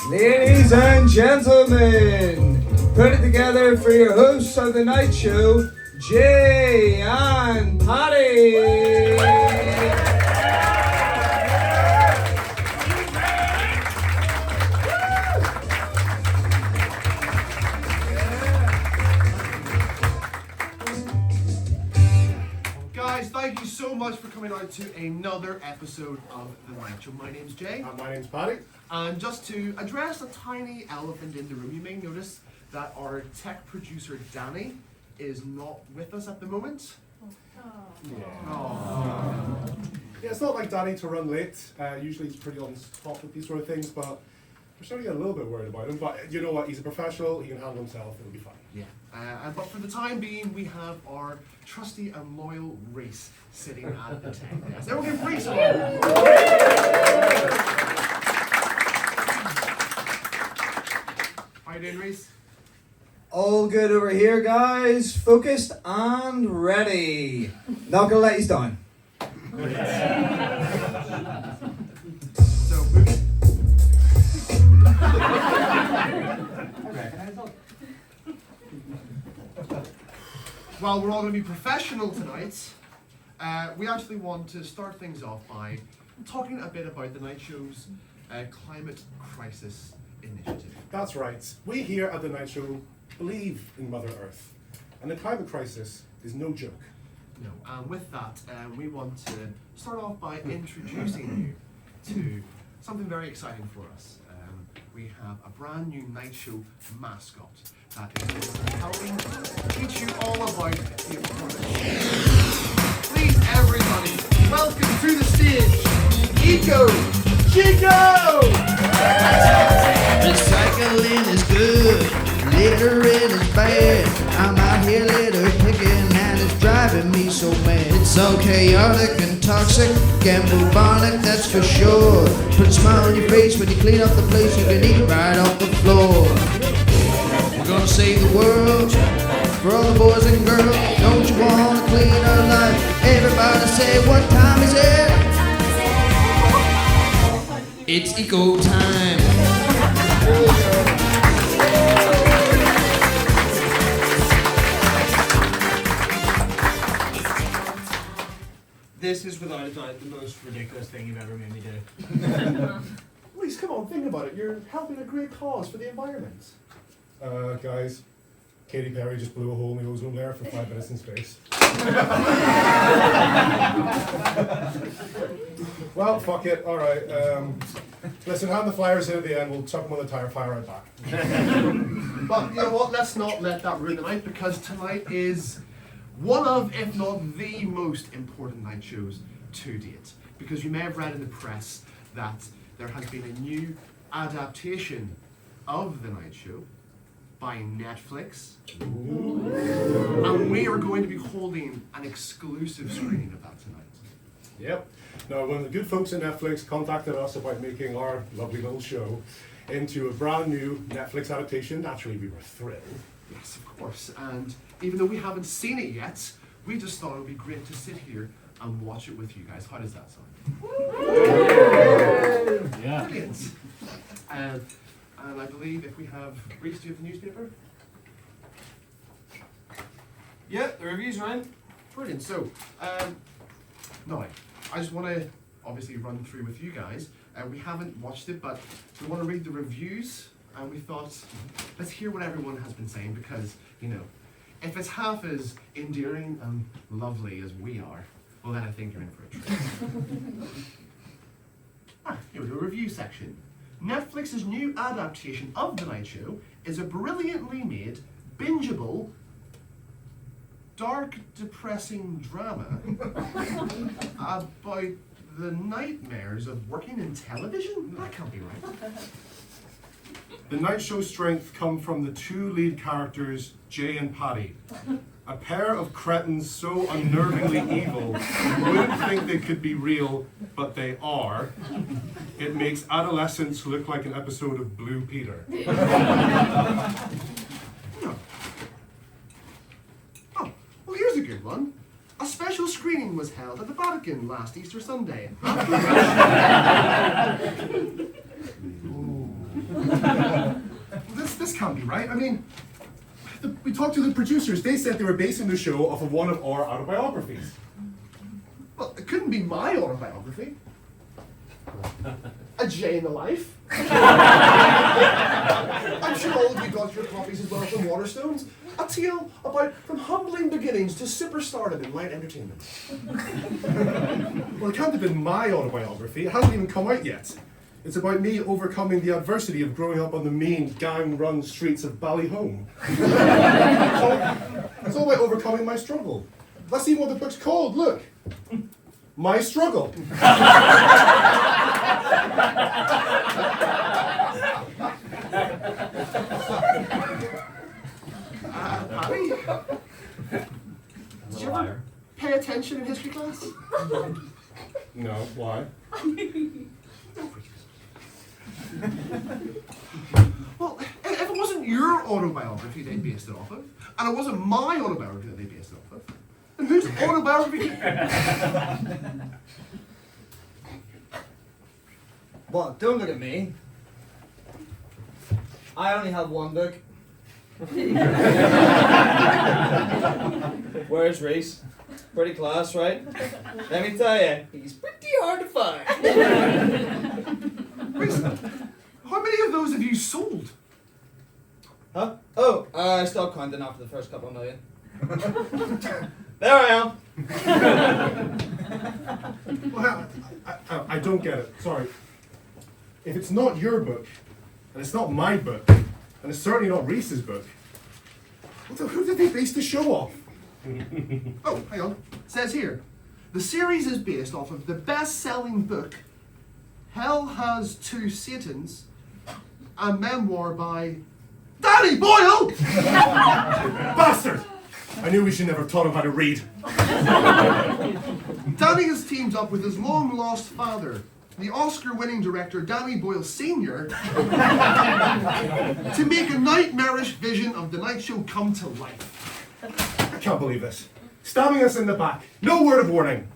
Ladies and gentlemen, put it together for your hosts of the night show, Jay and Paddy. Guys, thank you so much for coming out to another episode of The Night Show. My name's Jay. And my name's Paddy. And just to address a tiny elephant in the room, you may notice that our tech producer Danny is not with us at the moment. Yeah, it's not like Danny to run late. Usually he's pretty on top with these sort of things, but we're starting to get a little bit worried about him. But you know what? He's a professional. He can handle himself. It'll be fine. Yeah. But for the time being, we have our trusty and loyal Rhys sitting at the tech desk. Everyone give Rhys a round. How you doing, Rhys? All good over here, guys. Focused and ready. Not gonna let you down. So, moving. While we're all going to be professional tonight, we actually want to start things off by talking a bit about the night show's climate crisis initiative. That's right. We here at the Night Show believe in Mother Earth, and the climate crisis is no joke. No, and with that, we want to start off by introducing you to something very exciting for us. We have a brand new night show mascot that is helping teach you all about the importance. Please, everybody, welcome to the stage, Chico! Recycling is good, littering is bad. I'm out here litter picking and it's driving me so mad. It's so chaotic and toxic and bubonic, that's for sure. Put a smile on your face when you clean up the place, you can eat right off the floor. We're gonna save the world for all the boys and girls. Don't you want a cleaner life? Everybody say, what time is it? It's eco time. This is without a doubt the most ridiculous thing you've ever made me do. Please, come on, think about it. You're helping a great cause for the environment. Guys, Katy Perry just blew a hole in the ozone layer for 5 minutes in space. Well, fuck it. All right. Listen, hand the flyers in at the end. We'll chuck them on the tire fire right back. But you know what, let's not let that ruin the night, because tonight is one of, if not the most important night shows to date. Because you may have read in the press that there has been a new adaptation of the night show by Netflix. And we are going to be holding an exclusive screening of that tonight. Yep. Now, when the good folks at Netflix contacted us about making our lovely little show into a brand new Netflix adaptation, naturally we were thrilled. Yes, of course. And even though we haven't seen it yet, we just thought it would be great to sit here and watch it with you guys. How does that sound? Yeah. Brilliant. And I believe if we have Rhys, do you have the newspaper? Yeah, the review's right. Brilliant. So, now, I just want to obviously run through with you guys. We haven't watched it, but we want to read the reviews, and we thought, let's hear what everyone has been saying, because, you know, if it's half as endearing and lovely as we are, well then I think you're in for a treat. Here we go, review section. Netflix's new adaptation of The Night Show is a brilliantly made, bingeable, dark, depressing drama about the nightmares of working in television? That can't be right. The Night Show's strength come from the two lead characters, Jay and Paddy. A pair of cretins so unnervingly evil, you wouldn't think they could be real, but they are. It makes adolescence look like an episode of Blue Peter. Oh, was held at the Vatican last Easter Sunday. This can't be right. I mean, we talked to the producers. They said they were basing the show off of one of our autobiographies. Well, it couldn't be my autobiography. A Jay in the Life. I'm sure all of you got your copies as well from Waterstones. A tale about from humbling beginnings to superstardom in light entertainment. Well, it can't have been my autobiography. It hasn't even come out yet. It's about me overcoming the adversity of growing up on the mean, gang-run streets of Ballyhome. It's all about overcoming my struggle. Let's see what the book's called. Look. My Struggle. Paddy? Did you ever pay attention in history class? No, why? Well, if it wasn't your autobiography they based it off of, and it wasn't my autobiography that they based it off of, then whose autobiography? What? Don't look at me. I only have one book. Where's Rhys? Pretty class, right? Let me tell you, he's pretty hard to find. Rhys, how many of those have you sold? Huh? Oh, I stopped counting after the first couple of million. There I am. Well, I don't get it. Sorry. If it's not your book, and it's not my book, and it's certainly not Rhys's book, who did they base the show off? Oh, hang on. It says here, the series is based off of the best-selling book, Hell Has Two Satans, a memoir by Danny Boyle! Bastard! I knew we should never have taught him how to read. Danny has teamed up with his long-lost father, the Oscar-winning director Danny Boyle Sr., to make a nightmarish vision of the night show come to life. I can't believe this. Stabbing us in the back. No word of warning.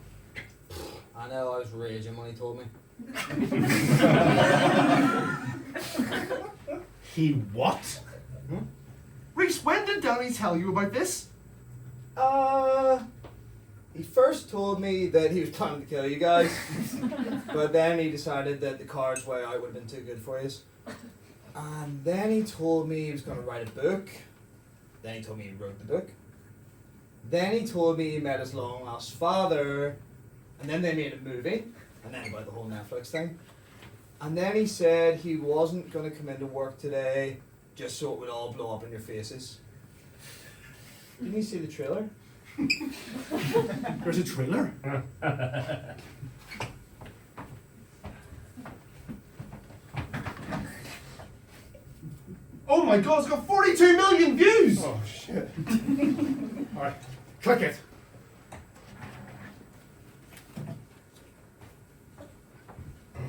I know, I was raging when he told me. He what? Rhys, when did Danny tell you about this? He first told me that he was planning to kill you guys, but then he decided that the cards way out would have been too good for you. And then he told me he was going to write a book. Then he told me he wrote the book. Then he told me he met his long lost father, and then they made a movie, and then about the whole Netflix thing. And then he said he wasn't going to come into work today just so it would all blow up in your faces. Didn't you see the trailer? There's a trailer? Oh my god, it's got 42 million views! Oh, shit. Alright, click it.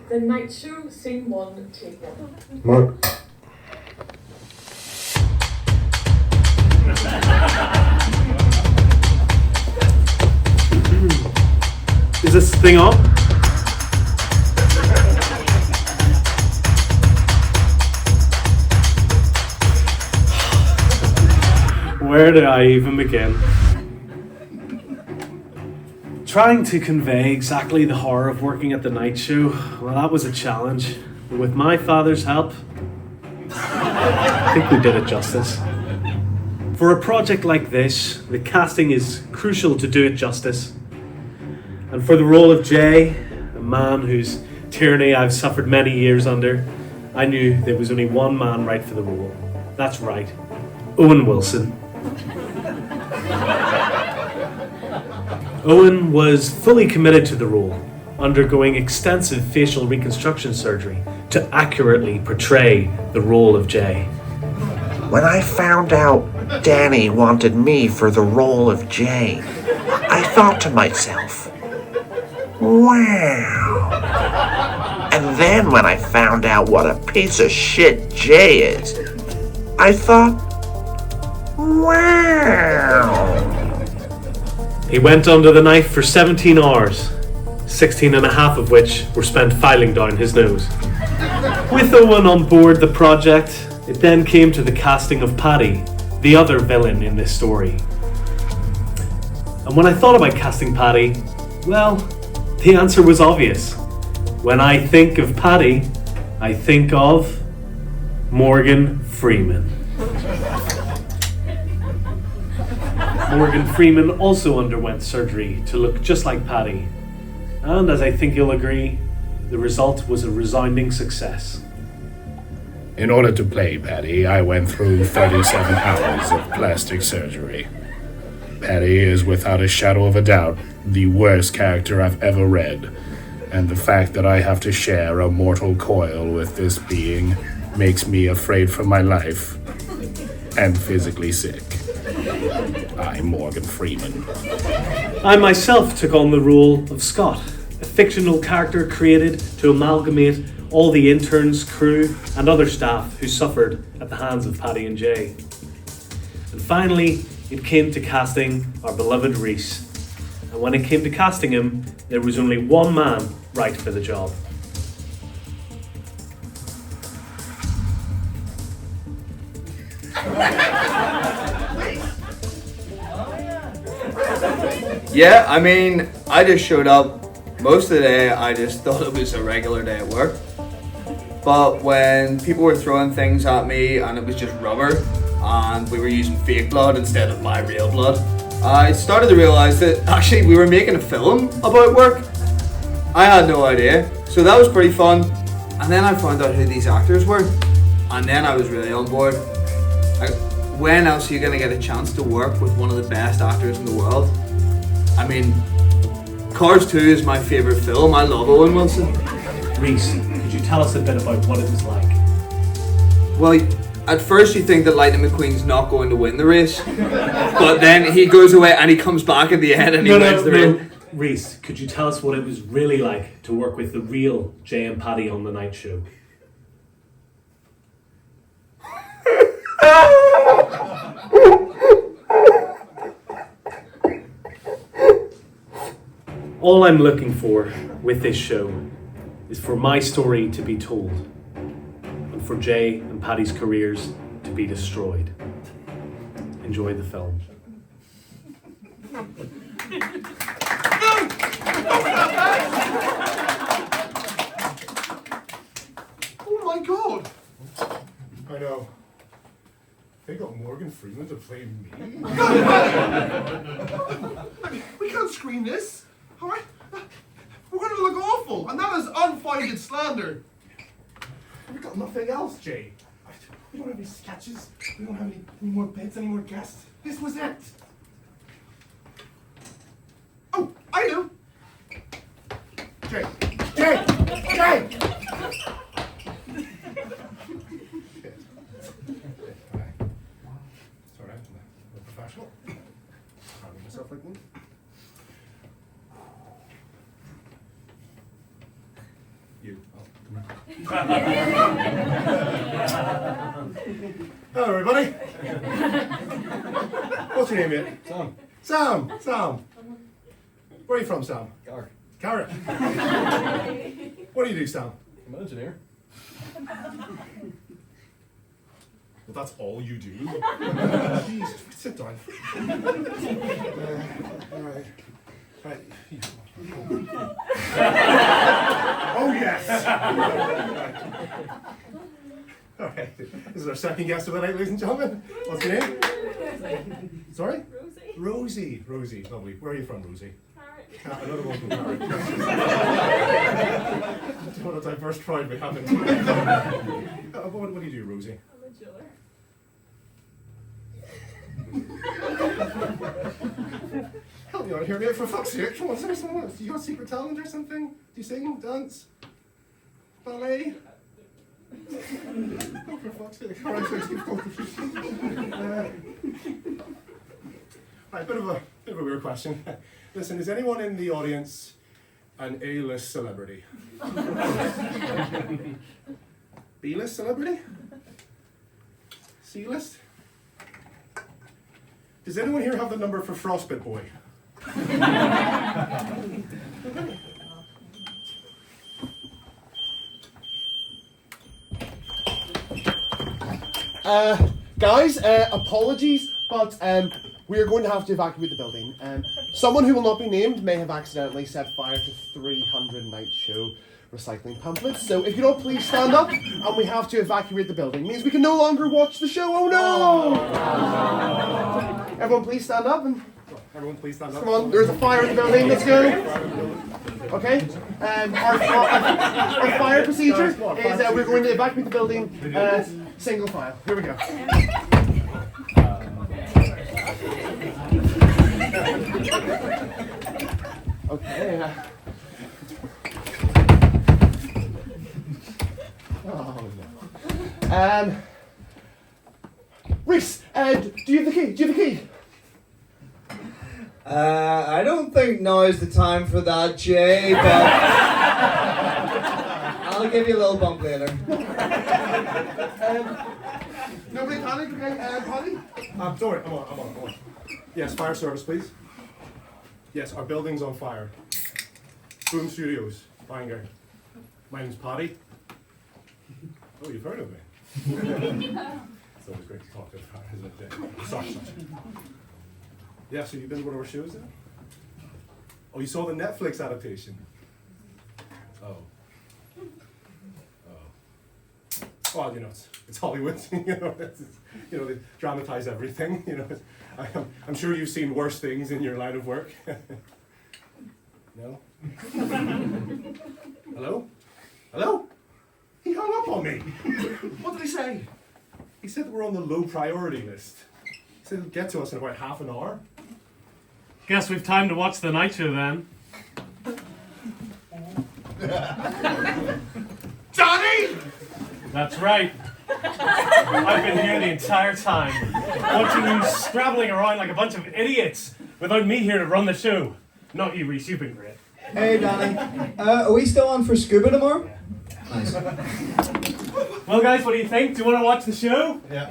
The Night Show, Scene 1, Take 1. Mark. Is this thing on? Where do I even begin? Trying to convey exactly the horror of working at the night show, well, that was a challenge. But with my father's help, I think we did it justice. For a project like this, the casting is crucial to do it justice. And for the role of Jay, a man whose tyranny I've suffered many years under, I knew there was only one man right for the role. That's right, Owen Wilson. Owen was fully committed to the role, undergoing extensive facial reconstruction surgery to accurately portray the role of Jay. When I found out Danny wanted me for the role of Jay, I thought to myself, wow. And then when I found out what a piece of shit Jay is, I thought, wow. He went under the knife for 17 hours, 16 and a half of which were spent filing down his nose. With Owen on board the project, it then came to the casting of Paddy, the other villain in this story. And when I thought about casting Paddy, well, the answer was obvious. When I think of Paddy, I think of Morgan Freeman. Morgan Freeman also underwent surgery to look just like Paddy. And as I think you'll agree, the result was a resounding success. In order to play Paddy, I went through 37 hours of plastic surgery. Paddy is without a shadow of a doubt the worst character I've ever read, and the fact that I have to share a mortal coil with this being makes me afraid for my life and physically sick. I'm Morgan Freeman. I myself took on the role of Scott, a fictional character created to amalgamate all the interns, crew, and other staff who suffered at the hands of Paddy and Jay. And finally, it came to casting our beloved Rhys. And when it came to casting him, there was only one man right for the job. Yeah, I mean, I just showed up. Most of the day, I just thought it was a regular day at work. But when people were throwing things at me and it was just rubber, and we were using fake blood instead of my real blood, I started to realise that actually we were making a film about work. I had no idea. So that was pretty fun. And then I found out who these actors were. And then I was really on board. When else are you going to get a chance to work with one of the best actors in the world? I mean, Cars 2 is my favourite film. I love Owen Wilson. Rhys, could you tell us a bit about what it was like? Well, at first you think that Lightning McQueen's not going to win the race. But then he goes away and he comes back at the end and he wins the race. Rhys, could you tell us what it was really like to work with the real Jay and Paddy on The Night Show? All I'm looking for with this show is for my story to be told and for Jay and Paddy's careers to be destroyed. Enjoy the film. Oh my god! I know. They got Morgan Freeman to play me? I mean, we can't screen this, alright? We're gonna look awful, and that is unfounded slander. We've got nothing else, Jay. We don't have any sketches. We don't have any more bits, any more guests. This was it. Oh, I know! Jay! Jay! Jay! It's alright. I'm a professional. Handle myself like one. You. Oh, come on. Hello, everybody. What's your name, mate? Sam. Sam. Sam. Where are you from, Sam? Garrick. Carrot. What do you do, Sam? I'm an engineer. Well, that's all you do. Jeez, sit down. All right. Right. Oh yes. All right. This is our second guest of the night, ladies and gentlemen. What's your name? Sorry? Rosie. Rosie. Lovely. Where are you from, Rosie? Another one from Carrick. What a diverse crowd we haven't. What do you do, Rosie? I'm a jeweler. Help me out here, mate, for fuck's sake. Come on, is there someone else? You got a secret talent or something? Do you sing, dance, ballet? Oh, for fuck's sake. All right, so keep focused. Right, bit of a weird question. Listen, is anyone in the audience an A-list celebrity? B-list celebrity? C-list? Does anyone here have the number for Frostbit Boy? Guys, apologies, but we are going to have to evacuate the building. Someone who will not be named may have accidentally set fire to 300 Night Show recycling pamphlets. So if you'd all please stand up, and we have to evacuate the building. It means we can no longer watch the show. Oh no! Everyone please stand up and Everyone please stand up. come on. There's a fire in the building. Let's go. Okay. Our fire procedure is we're going to evacuate the building single file. Here we go. Okay. Oh no. Rhys, do you have the key? Do you have the key? I don't think now is the time for that, Jay, but I'll give you a little bump later. Nobody panic, okay? Paddy? Sorry, I'm on. Yes, fire service, please. Yes, our building's on fire. Boom Studios, Bangor. My name's Paddy. Oh, you've heard of me. It's always great to talk to a fire, isn't it? Sorry. Yeah, so you've been to one of our shows then? Oh, you saw the Netflix adaptation? Oh. Well, you know, it's Hollywood. They dramatize everything. I'm sure you've seen worse things in your line of work. No? Hello? Hello? He hung up on me. What did he say? He said that we're on the low priority list. He said he'll get to us in about half an hour. Guess we've time to watch the night show then. Johnny! That's right. I've been here the entire time, watching you scrabbling around like a bunch of idiots without me here to run the show. Not you, Rhys, you've been great. Hey, Danny. Are we still on for scuba tomorrow? Nice. Well, guys, what do you think? Do you want to watch the show? Yeah.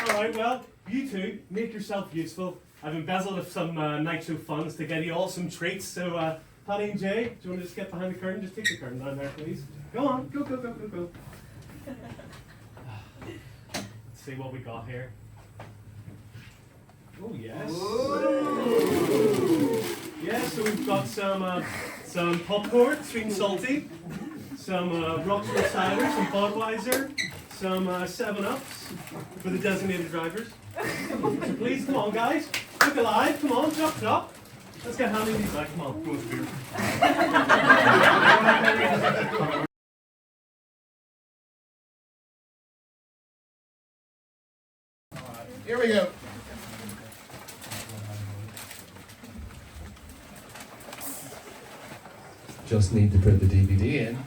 Alright, well, you two, make yourself useful. I've embezzled some night show funds to get you all some treats, so Paddy and Jay, do you want to just get behind the curtain? Just take the curtain down there, please. Go on, go. Let's see what we got here. Oh, yes. Yeah, so we've got some popcorn, sweet and salty, some Rockstar cider, some Budweiser, some 7-Ups for the designated drivers. So please, come on, guys. Look alive. Come on, chop. Let's get handing these back. Come on. Go with beer. Here we go. Just need to put the DVD in.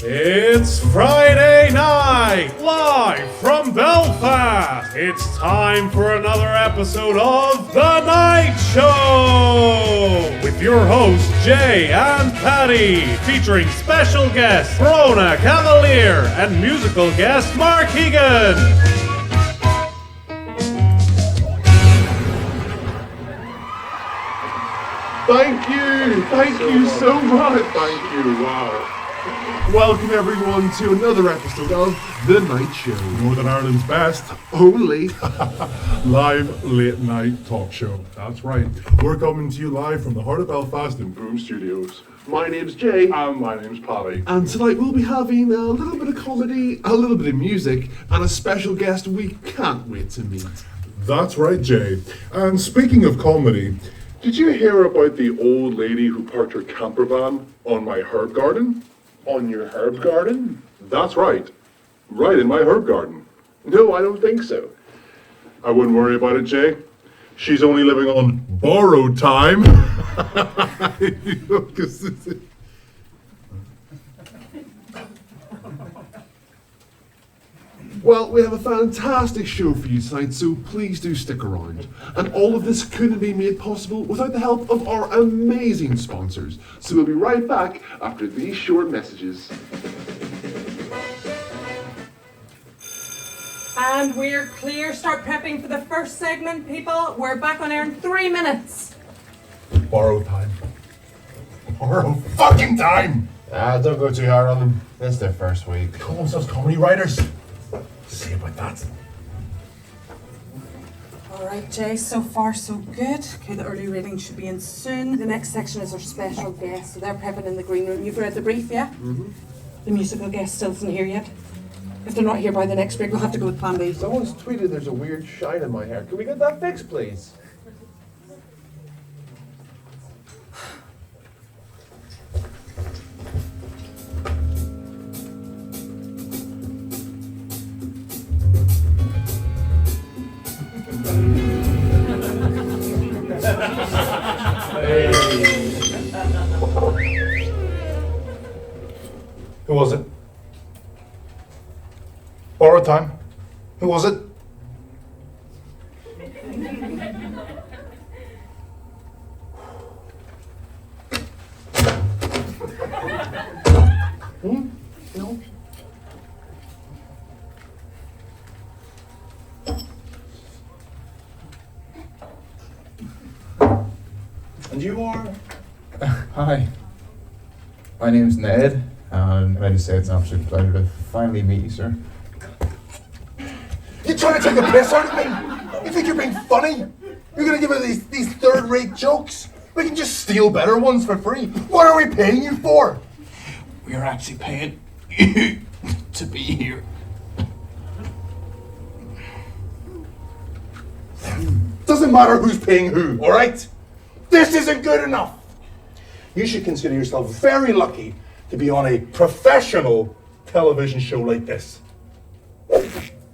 It's Friday night, live from Belfast. It's time for another episode of The Night Show with your hosts Jay and Paddy, featuring special guest Brona Cavalier and musical guest Mark Egan. Thank you so much. Thank you, wow. Welcome everyone to another episode of The Night Show. Northern Ireland's best Only live late night talk show. That's right. We're coming to you live from the heart of Belfast in Boom Studios. My name's Jay. And my name's Paddy. And tonight we'll be having a little bit of comedy, a little bit of music, and a special guest we can't wait to meet. That's right, Jay. And speaking of comedy, did you hear about the old lady who parked her camper van on my herb garden? On your herb garden? That's right. Right in my herb garden. No, I don't think so. I wouldn't worry about it, Jay. She's only living on borrowed time. Well, we have a fantastic show for you tonight, so please do stick around. And all of this couldn't be made possible without the help of our amazing sponsors. So we'll be right back after these short messages. And we're clear. Start prepping for the first segment, people. We're back on air in 3 minutes. Borrowed time. Borrowed fucking time! Don't go too hard on them. It's their first week. Call themselves comedy writers. See about that. All right, Jay, so far so good. Okay, the early reading should be in soon. The next section is our special guest, so they're prepping in the green room. You've read the brief, yeah? Mm-hmm. The musical guest still isn't here yet. If they're not here by the next break, we'll have to go with plan B. Someone's tweeted there's a weird shine in my hair. Can we get that fixed, please? Who was it? Borrowed time. Who was it? No. And you are? Hi. My name's Ned, and can I just say it's an absolute pleasure to finally meet you, sir. You trying to take the piss out of me? You think you're being funny? You're gonna give us these third-rate jokes? We can just steal better ones for free. What are we paying you for? We are actually paying you to be here. Doesn't matter who's paying who, all right? This isn't good enough. You should consider yourself very lucky to be on a professional television show like this.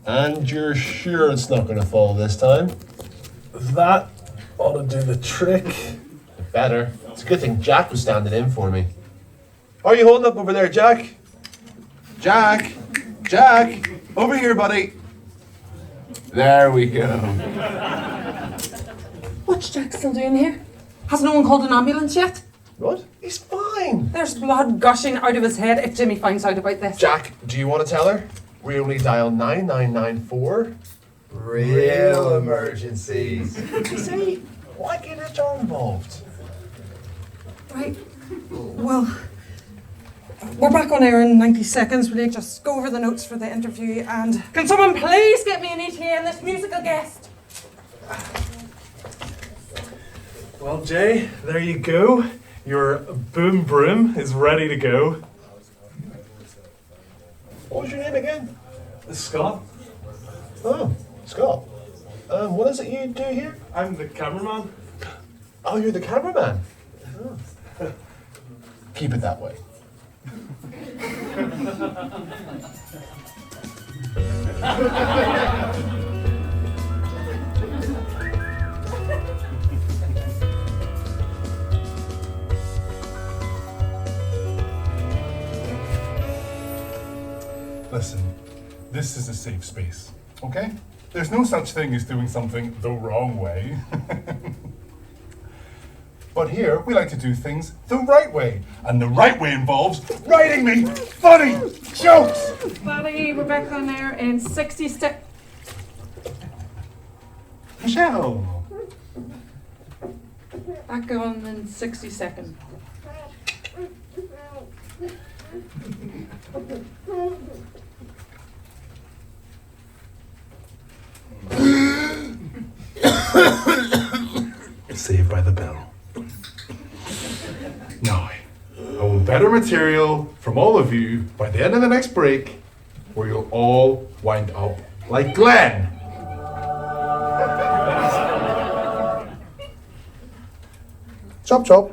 And you're sure it's not going to fall this time? That ought to do the trick. Better. It's a good thing Jack was standing in for me. How are you holding up over there, Jack? Jack! Jack! Over here, buddy! There we go. What's Jack still doing here? Has no one called an ambulance yet? What? He's fine. There's blood gushing out of his head if Jimmy finds out about this. Jack, do you want to tell her? We only dial 9994. Real emergencies. See, why get HR involved? Right. Well, we're back on air in 90 seconds. Will you just go over the notes for the interview and... Can someone please get me an ETA and this musical guest? Well, Jay, there you go. Your boom broom is ready to go. What was your name again? Scott, Oh, Scott. What is it you do here? I'm the cameraman. Oh, you're the cameraman. Oh. Keep it that way. Listen, this is a safe space, okay? There's no such thing as doing something the wrong way. But here, we like to do things the right way. And the right way involves writing me funny jokes! Paddy, we're back on air in 60 seconds. Michelle! Back on in 60 seconds. Saved by the bell. Now, I want better material from all of you by the end of the next break, where you'll all wind up like Glenn. Chop chop.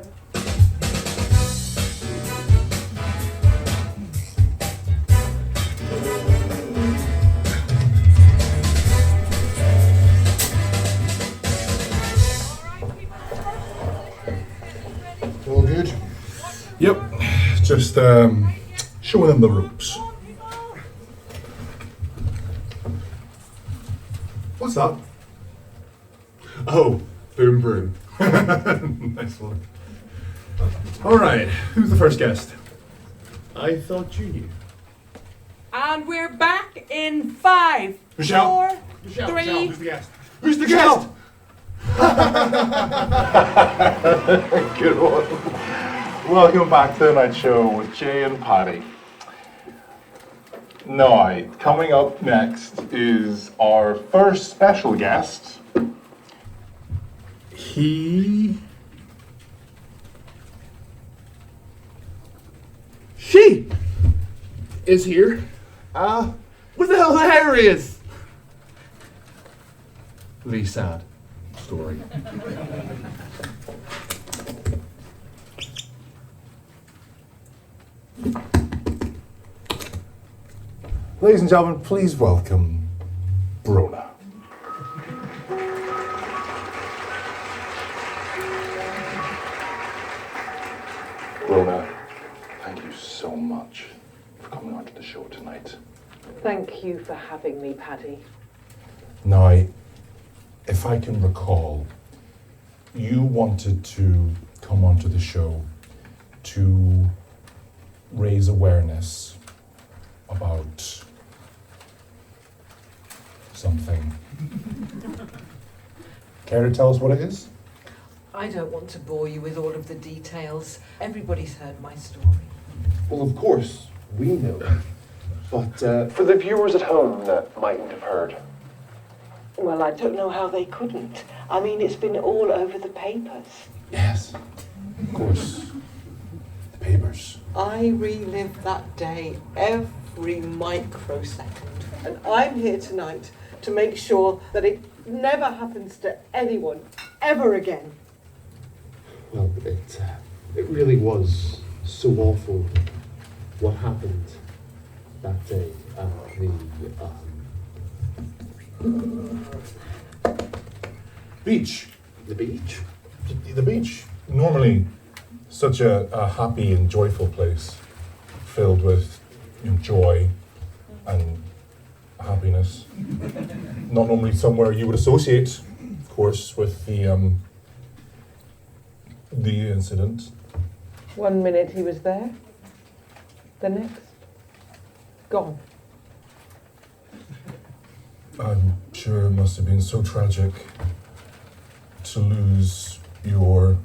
All good? Yep, just showing them the ropes. What's that? Oh, boom broom. Nice one. All right, who's the first guest? I thought you knew. And we're back in 5, Michelle. 4, Michelle, 3. who's the guest? Who's the guest? Good one. Welcome back to the night show with Jay and Paddy. Now, coming up next is our first special guest. She is here. What the hell the hair is? Very sad story. Ladies and gentlemen, please welcome Brona. Rona, thank you so much for coming on to the show tonight. Thank you for having me, Paddy. Now, if I can recall, you wanted to come onto the show to raise awareness about something. Care to tell us what it is? I don't want to bore you with all of the details. Everybody's heard my story. Well, of course, we know. But For the viewers at home that mightn't have heard, Well, I don't know how they couldn't. I mean, it's been all over the papers. Yes, of course. The papers. I relive that day every microsecond. And I'm here tonight to make sure that it never happens to anyone ever again. well, it really was so awful what happened that day at the Beach. the beach. The beach. Normally such a happy and joyful place, filled with joy and happiness. Not normally somewhere you would associate, of course, with the incident. 1 minute he was there, the next, gone. I'm sure it must have been so tragic to lose your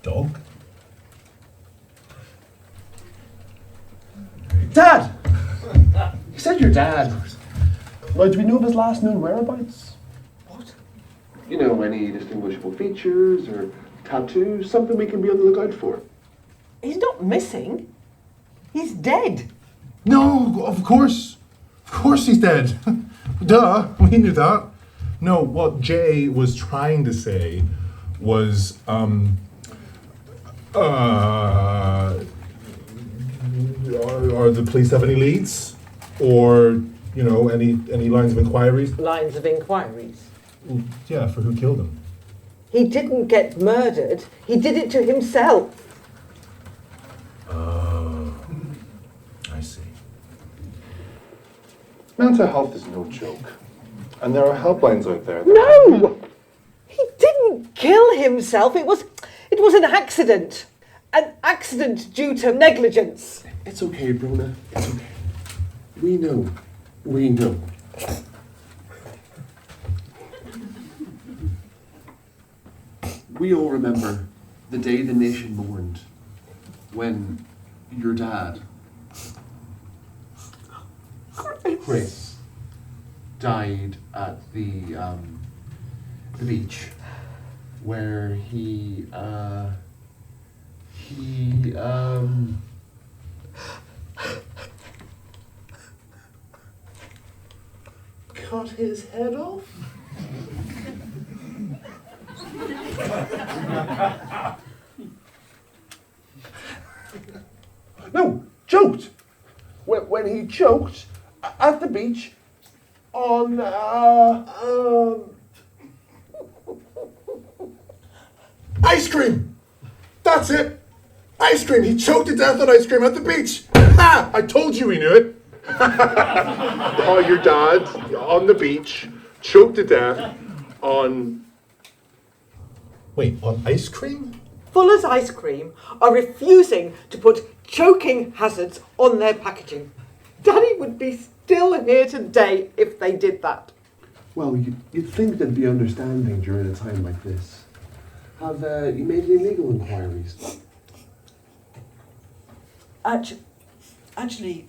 dog. Dad! He said your dad. Well, do we know of his last known whereabouts? What? You know, any distinguishable features or tattoos, something we can be on the lookout for. He's not missing. He's dead. No, of course he's dead. Duh, we knew that. No, what Jay was trying to say was, are the police have any leads? Or, any lines of inquiries? Lines of inquiries. Yeah, for who killed him. He didn't get murdered. He did it to himself. Oh, I see. mental health is no joke. And there are helplines out there. No! He didn't kill himself. It was an accident. An accident due to negligence. It's okay, Brona. It's okay. We know. we all remember the day the nation mourned when your dad, Rhys, died at the beach where he cut his head off? No, choked. When he choked at the beach on Ice cream! That's it! Ice cream! He choked to death on ice cream at the beach! Ha! I told you he knew it! Oh, your dad, on the beach, choked to death on... Wait, on ice cream? Fuller's Ice Cream are refusing to put choking hazards on their packaging. Daddy would be still here today if they did that. Well, you'd think there'd be understanding during a time like this. Have you made any legal inquiries? Actually,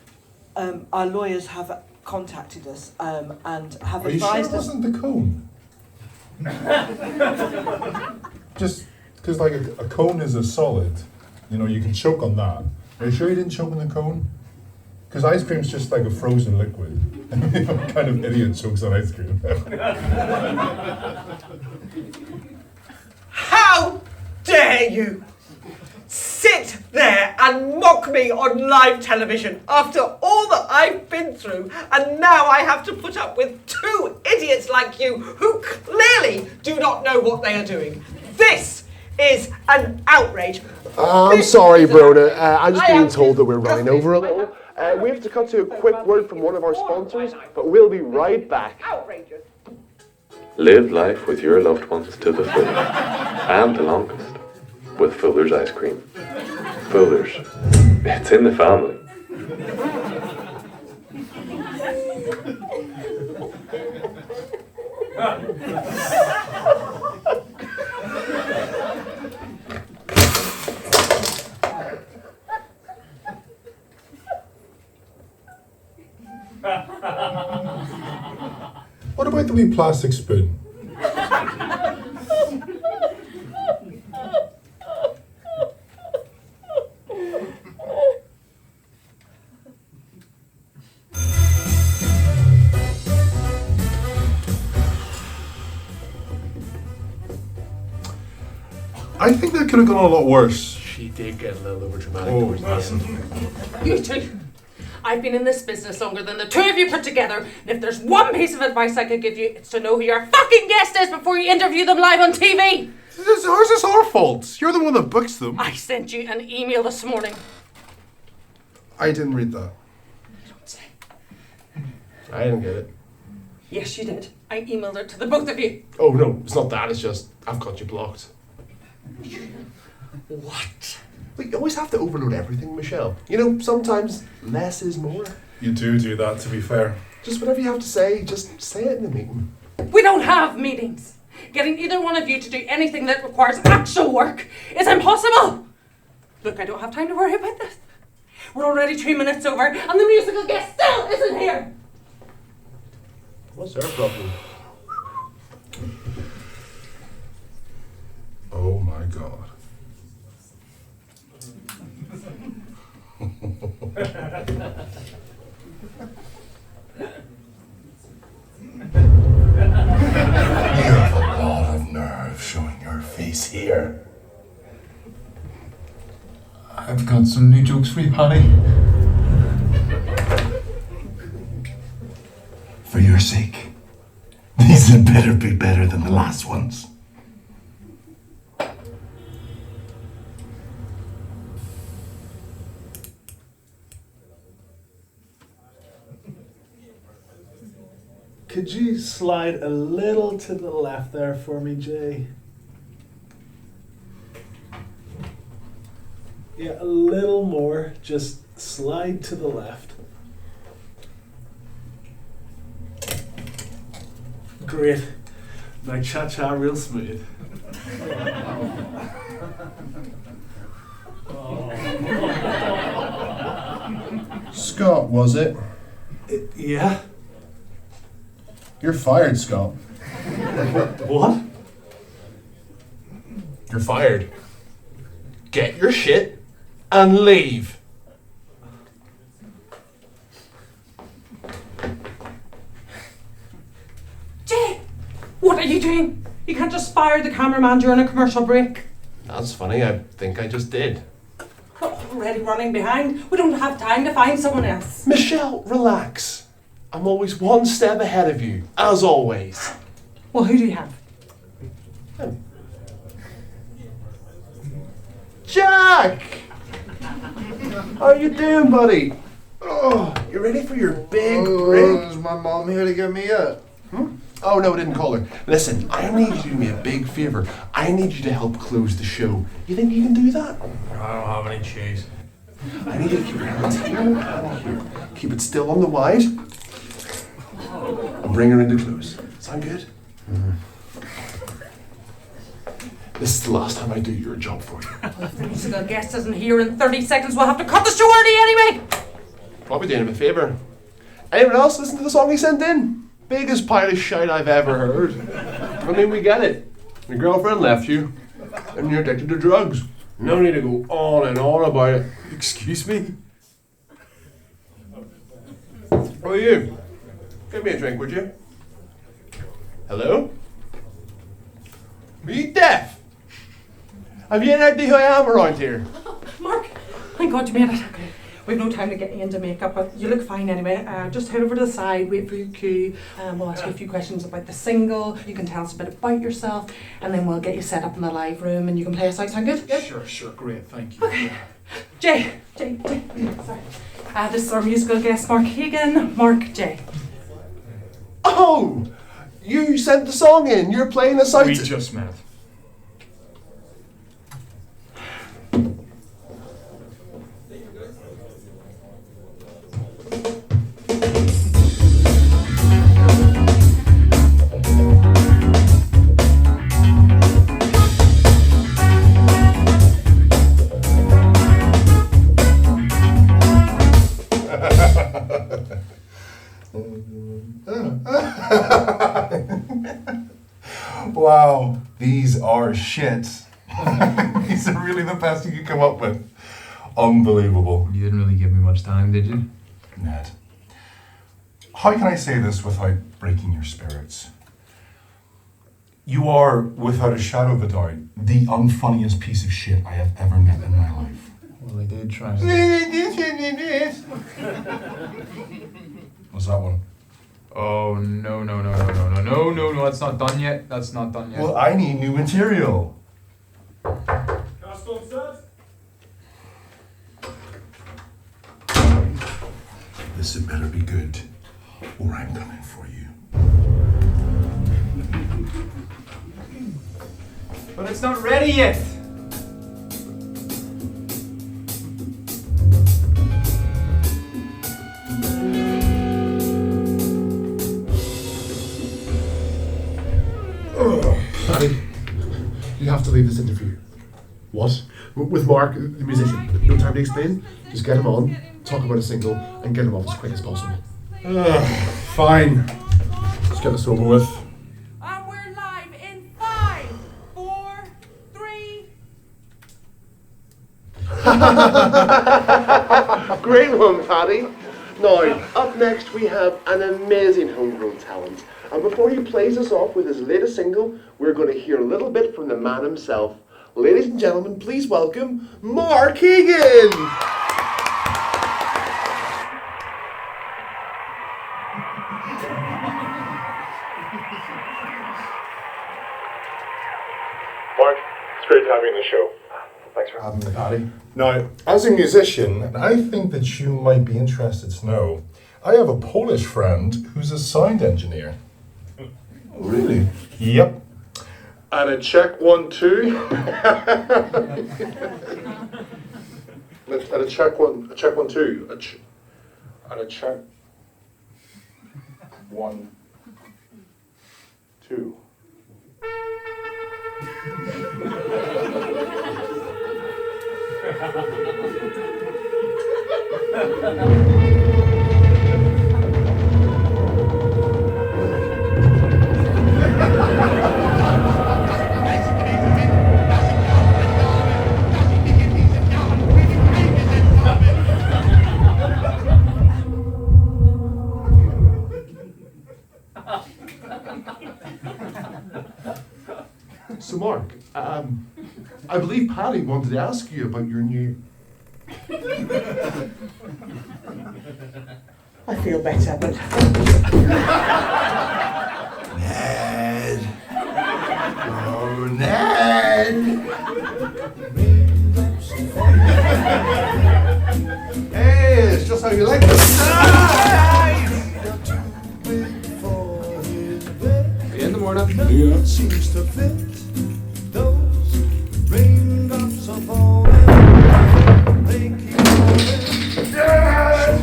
our lawyers have contacted us and have Are you sure it advised us. wasn't the cone? Just because like a cone is a solid, you know, you can choke on that. Are you sure you didn't choke on the cone? Because ice cream's just like a frozen liquid. What kind of idiot chokes on ice cream? How dare you sit there and mock me on live television after all that I've been through, and now I have to put up with two idiots like you who clearly do not know what they are doing. This is an outrage. I'm sorry, Brona. I'm just being told that we're running over a little. We have to cut to a quick word from one of our sponsors, but we'll be right back. Outrageous. Live life with your loved ones to the full and the longest with Fuller's Ice Cream. Fuller's, it's in the family. What about the wee plastic spoon? I think that could have gone a lot worse. She did get a little overdramatic. Oh, towards the massive. end. You two. I've been in this business longer than the two of you put together, and if there's one piece of advice I could give you, it's to know who your fucking guest is before you interview them live on TV. How's this our fault? You're the one that books them. I sent you an email this morning. I didn't read that. Don't say. I didn't get it. Yes, you did. I emailed it to the both of you. Oh no, it's not that. It's just I've got you blocked. What? But you always have to overload everything, Michelle. You know, sometimes less is more. You do that, to be fair. Just whatever you have to say, just say it in the meeting. We don't have meetings. Getting either one of you to do anything that requires actual work is impossible. Look, I don't have time to worry about this. We're already 2 minutes over, and the musical guest still isn't here. What's their problem? Oh my god. You have a lot of nerve showing your face here. I've got some new jokes for you, Paddy. For your sake, these had better be better than the last ones. Could you slide a little to the left there for me, Jay? Yeah, a little more. Just slide to the left. Great. Now cha-cha real smooth. Scott, was it? Yeah? You're fired, Scott. What? You're fired. Get your shit and leave. Jay, what are you doing? You can't just fire the cameraman during a commercial break. That's funny, I think I just did. We're already running behind. We don't have time to find someone else. Michelle, relax. I'm always one step ahead of you, as always. Well, who do you have? Jack! How you doing, buddy? Oh, you ready for your big break? Is my mom here to get me up? Oh, no, I didn't call her. Listen, I need you to do me a big favour. I need you to help close the show. You think you can do that? I don't have any cheese. I need you to keep your hands here and here. Keep it still on the wide. And bring her into close. Sound good? This is the last time I do your job for you. If the musical guest isn't here in 30 seconds, we'll have to cut the show early anyway. Probably doing him a favour. Anyone else listen to the song he sent in? Biggest pile of shite I've ever heard. I mean, we get it. Your girlfriend left you, and you're addicted to drugs. No need to go on and on about it. Excuse me? Who are you? Give me a drink, would you? Hello? Are you deaf? Have you any idea who I am around here? Mark, thank God you made it. Okay. We've no time to get you into makeup, but you look fine anyway. Just head over to the side, wait for your cue. We'll ask you a few questions about the single. You can tell us a bit about yourself, and then we'll get you set up in the live room and you can play us out. Sound good? Good? Sure, great, thank you. Okay. Jay. Sorry. This is our musical guest, Mark Hagan. Mark J. Oh! You sent the song in. You're playing us out. We just met. Wow, these are shits. These are really the best you could come up with. Unbelievable. You didn't really give me much time, did you? Ned. How can I say this without breaking your spirits? You are, without a shadow of a doubt, the unfunniest piece of shit I have ever met in my life. Well, I did try. What's that one? Oh, no, that's not done yet. That's not done yet. Well, I need new material. This had better be good, or I'm coming for you. But it's not ready yet. Paddy, you have to leave this interview. What? With Mark, the musician. No time to explain. Just get him on, talk about a single, and get him off as quick as possible. Fine. Let's get this over with. And we're live in 5, 4, 3. Great one, Paddy. Now, up next we have an amazing homegrown talent. And before he plays us off with his latest single, we're going to hear a little bit from the man himself. Ladies and gentlemen, please welcome Mark Hagan! Mark, it's great to have you on the show. Thanks for having me, Paddy. Now, as a musician, I think that you might be interested to know, I have a Polish friend who's a sound engineer. Really? Yep. And a check 1, 2. And a check 1, 2. And a check 1, 2. I believe Paddy wanted to ask you about your new... I feel better, but... Ned! Oh, Ned! Hey, it's just how you like it. See you in the morning. Yeah. Seems to fit those raindrops are falling. They keep falling. Ned!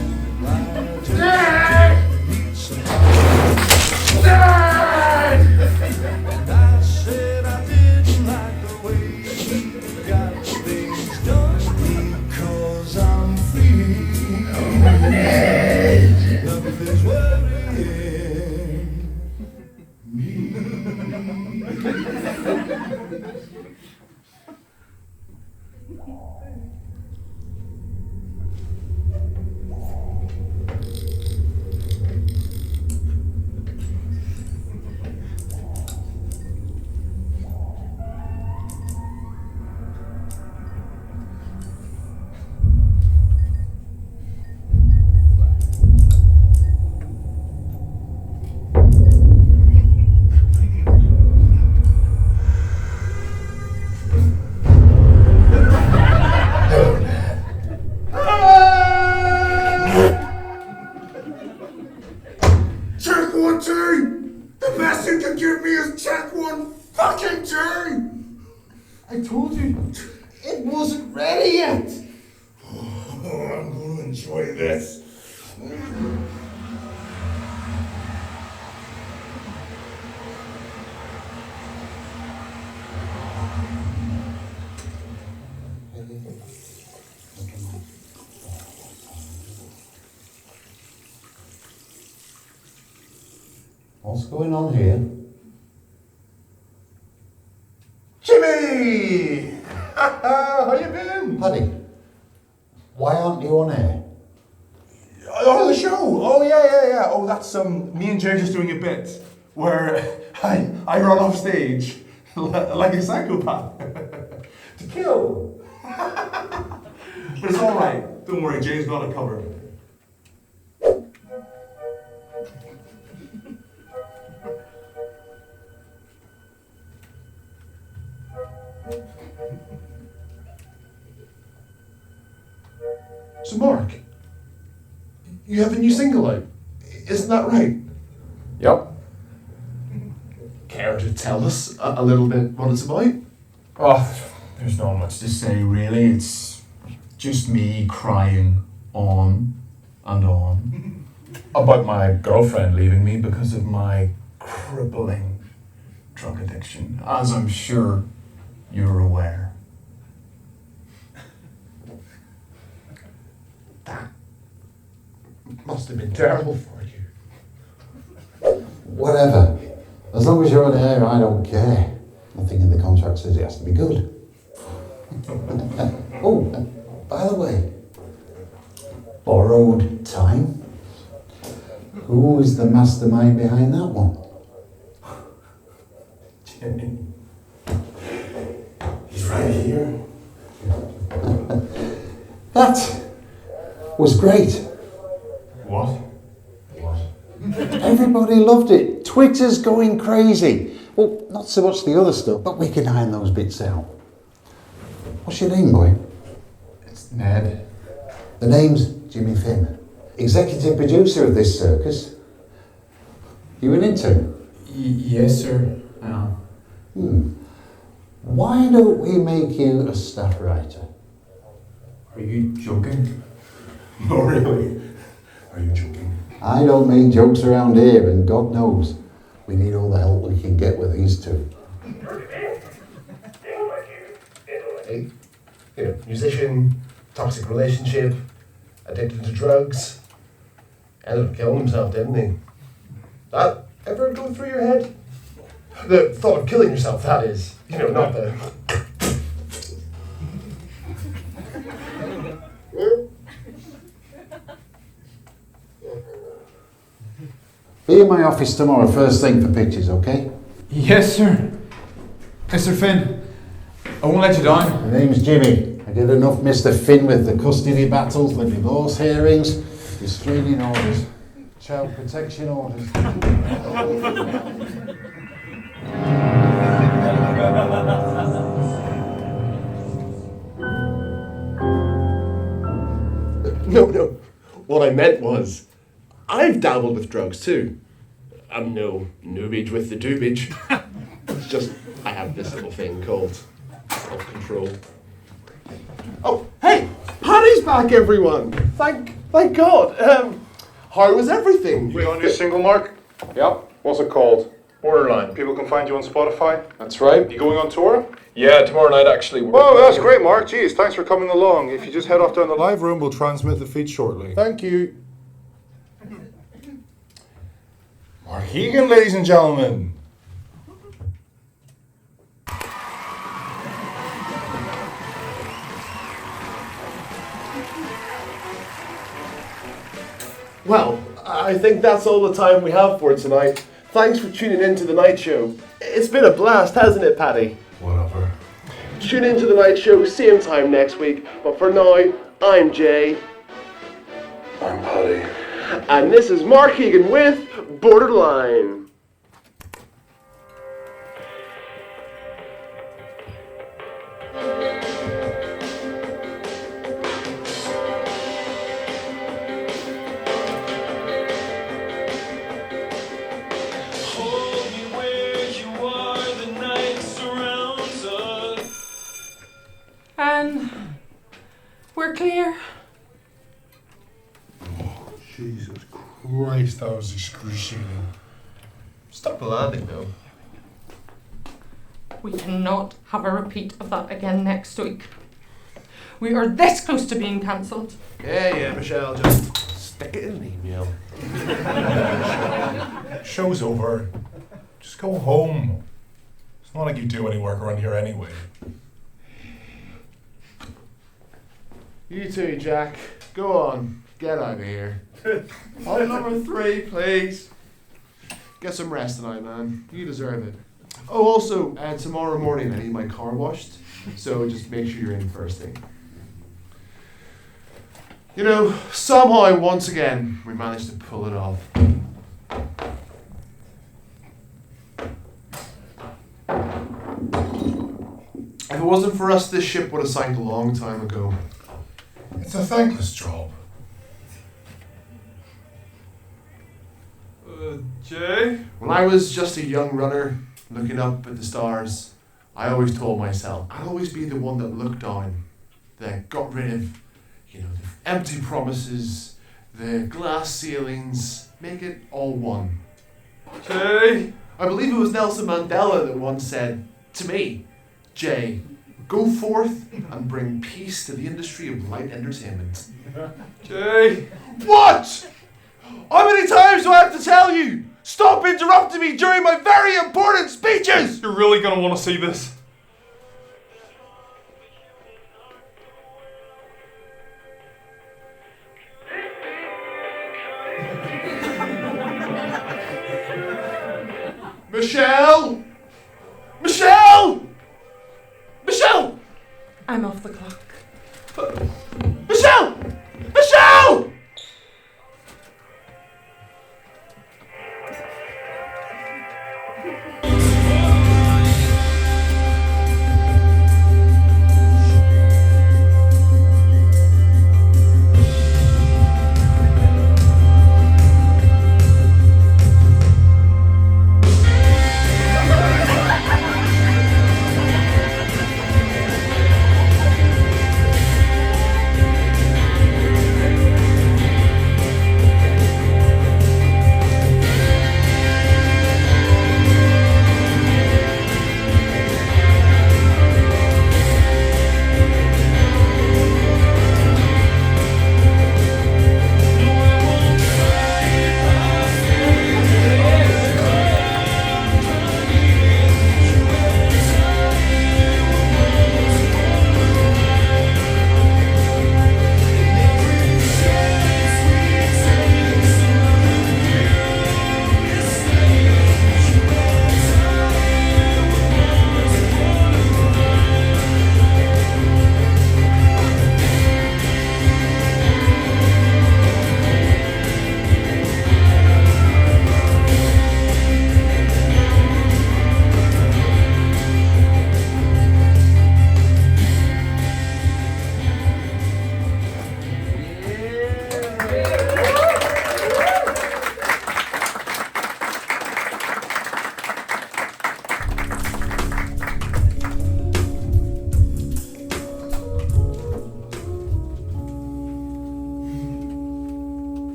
And I said I didn't like the way he got things done because I'm free. Nothing's worrying me. Check 1, 2! The best you can give me is check 1 fucking 2! I told you, it wasn't ready yet! Oh, I'm going to enjoy this. What's going on here? Jimmy! How you been? Paddy, why aren't you on air? Oh, the show! Oh, yeah. Oh, that's me and Jay just doing a bit where I run off stage like a psychopath to kill. But it's all right. Don't worry, Jay's got it covered. So Mark, you have a new single out, isn't that right? Yep. Care to tell us a little bit what it's about? Oh, there's not much to say really. It's just me crying on and on about my girlfriend leaving me because of my crippling drug addiction, as I'm sure you're aware. Must have been terrible for you. Whatever. As long as you're on air, I don't care. Nothing in the contract says it has to be good. Oh, by the way, borrowed time? Who is the mastermind behind that one? Jay. He's right here. That was great. What? Everybody loved it. Twitter's going crazy. Well, not so much the other stuff, but we can iron those bits out. What's your name, boy? It's Ned. The name's Jimmy Finn. Executive producer of this circus. You an intern? Yes, sir. Why don't we make you a staff writer? Are you joking? No, really. Are you joking? I don't make jokes around here, and God knows we need all the help we can get with these two. Hey, musician, toxic relationship, addicted to drugs, ended up killing himself, didn't he? That ever go through your head? The thought of killing yourself, that is. You know, not the... Be in my office tomorrow, first thing for pictures, okay? Yes, sir. Mr. Finn. I won't let you down. My name's Jimmy. I did enough Mr. Finn with the custody battles, the divorce hearings, restraining orders, child protection orders. No. What I meant was, I've dabbled with drugs too. I'm no noobage with the doobage. It's just, I have this little thing called self-control. Oh, hey! Paddy's back, everyone! Thank God! How was everything? You on your single, Mark? Yep. What's it called? Borderline. People can find you on Spotify? That's right. You going on tour? Yeah, tomorrow night actually. Whoa, that's great, Mark. Jeez, thanks for coming along. If you just head off down the live room, we'll transmit the feed shortly. Thank you. Mark Egan, ladies and gentlemen. Well, I think that's all the time we have for tonight. Thanks for tuning in to The Night Show. It's been a blast, hasn't it, Paddy? Whatever. Tune in to The Night Show, same time next week. But for now, I'm Jay. I'm Paddy. And this is Mark Egan with Borderline. And we're clear. Jesus Christ, that was excruciating. Stop the landing, though. We cannot have a repeat of that again next week. We are this close to being cancelled. Yeah, Michelle, just stick it in an email. Show's over. Just go home. It's not like you do any work around here anyway. You too, Jack. Go on. Get out of here. On number 3, please. Get some rest tonight, man. You deserve it. Oh, also, tomorrow morning I need my car washed, so just make sure you're in first thing. You know, somehow, once again, we managed to pull it off. If it wasn't for us, this ship would have sank a long time ago. It's a thankless job. Jay? When I was just a young runner, looking up at the stars, I always told myself, I'd always be the one that looked down, that got rid of, the empty promises, the glass ceilings, make it all one. Jay? I believe it was Nelson Mandela that once said to me, Jay, go forth and bring peace to the industry of light entertainment. Jay? What? How many times do I have to tell you? Stop interrupting me during my very important speeches! You're really gonna want to see this. Michelle! Michelle! Michelle! I'm off the clock. Michelle! Michelle!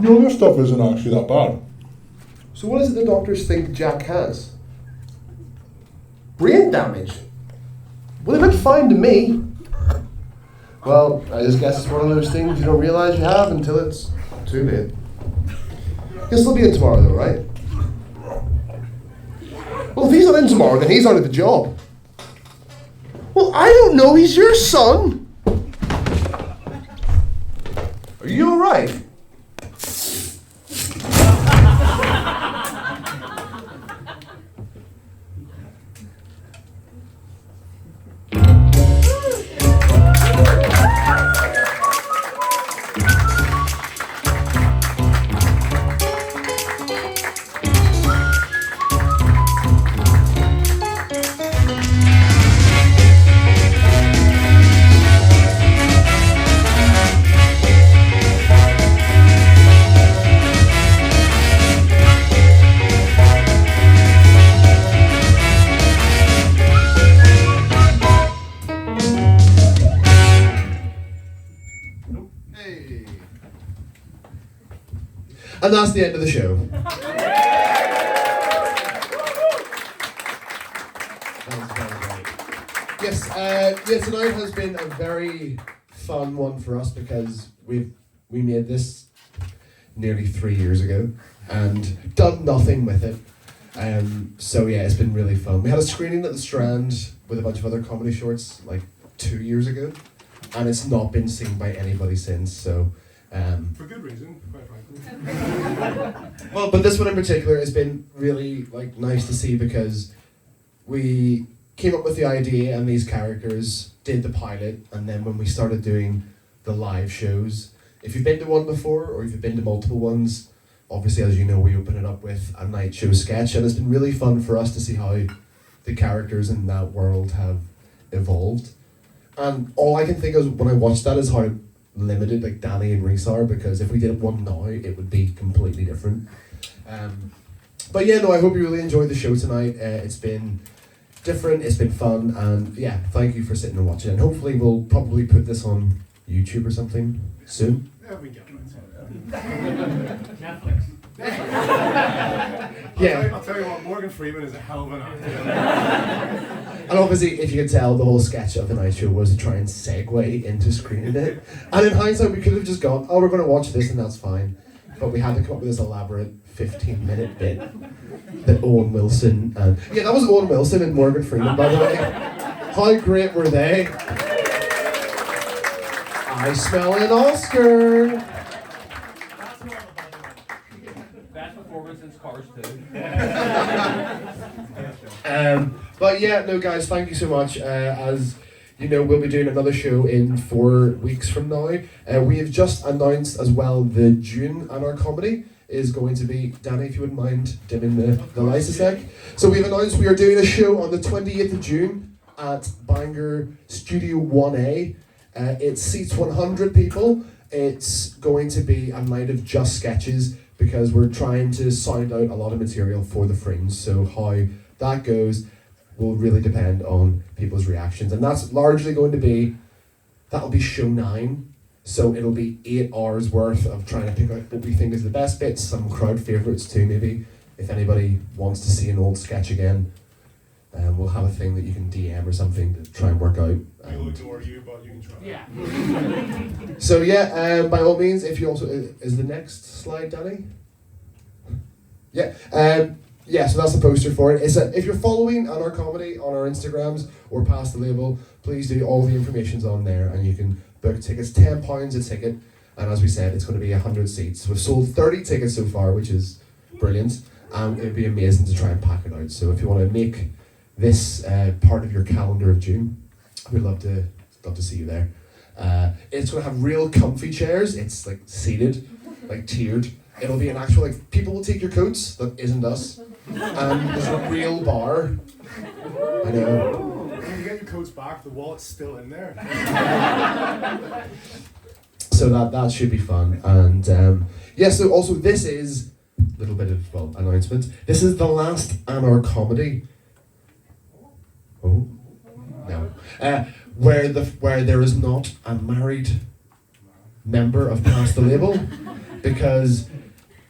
No, their stuff isn't actually that bad. So what is it the doctors think Jack has? Brain damage? Well, they look fine to me. Well, I just guess it's one of those things you don't realise you have until it's too late. He'll still be in tomorrow though, right? Well, if he's not in tomorrow, then he's out of the job. Well, I don't know, he's your son. Are you alright? And that's the end of the show. Yes, tonight has been a very fun one for us because we made this nearly 3 years ago and done nothing with it. So yeah, it's been really fun. We had a screening at the Strand with a bunch of other comedy shorts like 2 years ago, and it's not been seen by anybody since. So. For good reason, quite frankly. Well, but this one in particular has been really like nice to see because we came up with the idea and these characters did the pilot, and then when we started doing the live shows, if you've been to one before or if you've been to multiple ones, obviously as you know we open it up with a night show sketch, and it's been really fun for us to see how the characters in that world have evolved. And all I can think of when I watched that is how limited like Danny and Rhys are, because if we did one now it would be completely different. But yeah, no, I hope you really enjoyed the show tonight. It's been different, it's been fun, and yeah, thank you for sitting and watching, and hopefully we'll probably put this on YouTube or something soon. Yeah, we get it. Netflix. Yeah. I'll tell you what, Morgan Freeman is a hell of an actor. And obviously, if you could tell, the whole sketch of the night show was to try and segue into screening it. And in hindsight, we could have just gone, oh, we're going to watch this and that's fine. But we had to come up with this elaborate 15-minute bit that Owen Wilson and... Yeah, that was Owen Wilson and Morgan Freeman, by the way. How great were they? I smell an Oscar. Best performance since Cars 2. But yeah, no guys, thank you so much. As you know, we'll be doing another show in 4 weeks from now. We have just announced as well the June Anarchomedy is going to be, Danny, if you wouldn't mind dimming the lights a sec. So we've announced we are doing a show on the 28th of June at Bangor Studio 1A. It seats 100 people. It's going to be a night of just sketches because we're trying to sound out a lot of material for the Fringe. So how that goes will really depend on people's reactions, and that's largely going to be, that'll be show 9, so it'll be 8 hours worth of trying to pick out what we think is the best bits, some crowd favourites too maybe, if anybody wants to see an old sketch again. We'll have a thing that you can DM or something to try and work out. We'll adore you, but you can try. Yeah. So yeah, by all means, if you also, is the next slide, Danny? Yeah. Yeah, so that's the poster for it. If you're following Anarchomedy on our Instagrams or past the label, please do. All the information's on there, and you can book tickets. £10 a ticket, and as we said, it's going to be 100 seats. We've sold 30 tickets so far, which is brilliant, and it'd be amazing to try and pack it out. So if you want to make this part of your calendar of June, we'd love to see you there. It's going to have real comfy chairs. It's like seated, like tiered. It'll be an actual, like, people will take your coats, that isn't us. And there's a real bar. I know. When you get your coats back, the wallet's still in there. So that should be fun. And yeah, so also this is a little bit of, well, announcement. This is the last Anarchomedy. Oh, no. Where there is not a married member of Pass the Label, because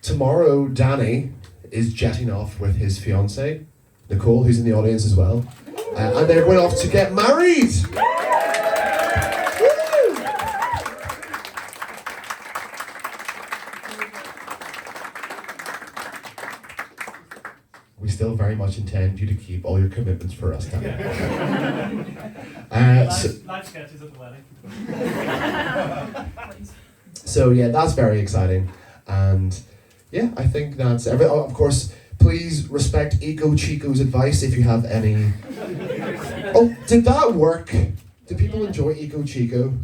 tomorrow Danny is jetting off with his fiancée, Nicole, who's in the audience as well, and they're going off to get married. We still very much intend you to keep all your commitments for us, Danny. Live sketches at the wedding. So yeah, that's very exciting, and yeah, I think that's every. Oh, of course, please respect Eco Chico's advice if you have any. Oh, did that work? Do people enjoy Eco Chico?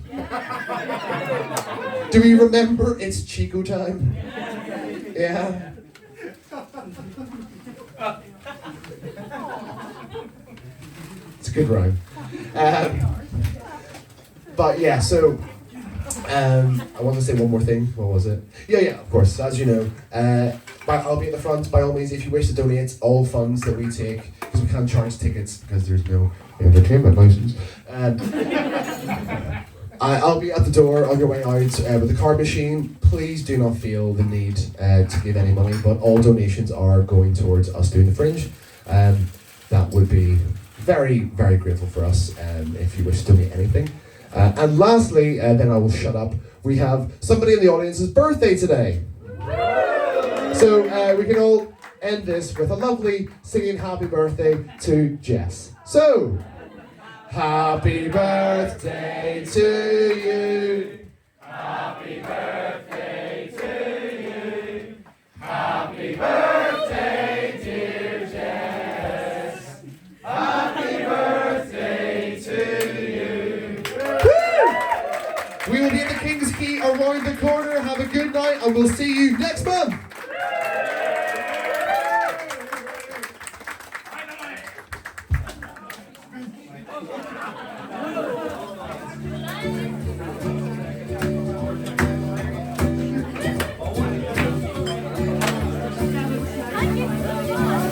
Do we remember it's Chico time? Yeah. It's a good rhyme. But yeah, so I want to say one more thing. What was it? Yeah, of course. As you know, I'll be at the front. By all means, if you wish to donate, all funds that we take, because we can't charge tickets because there's no entertainment license. I'll be at the door on your way out with the card machine. Please do not feel the need to give any money, but all donations are going towards us doing the Fringe. That would be very, very grateful for us if you wish to donate anything. And lastly, then I will shut up, we have somebody in the audience's birthday today. So we can all end this with a lovely singing happy birthday to Jess. So, happy birthday to you. Happy birthday to you. Happy birthday, dear Jess. Happy birthday to you. Woo! We will be at the King's Key around the corner. Have a good night, and we'll see you next month.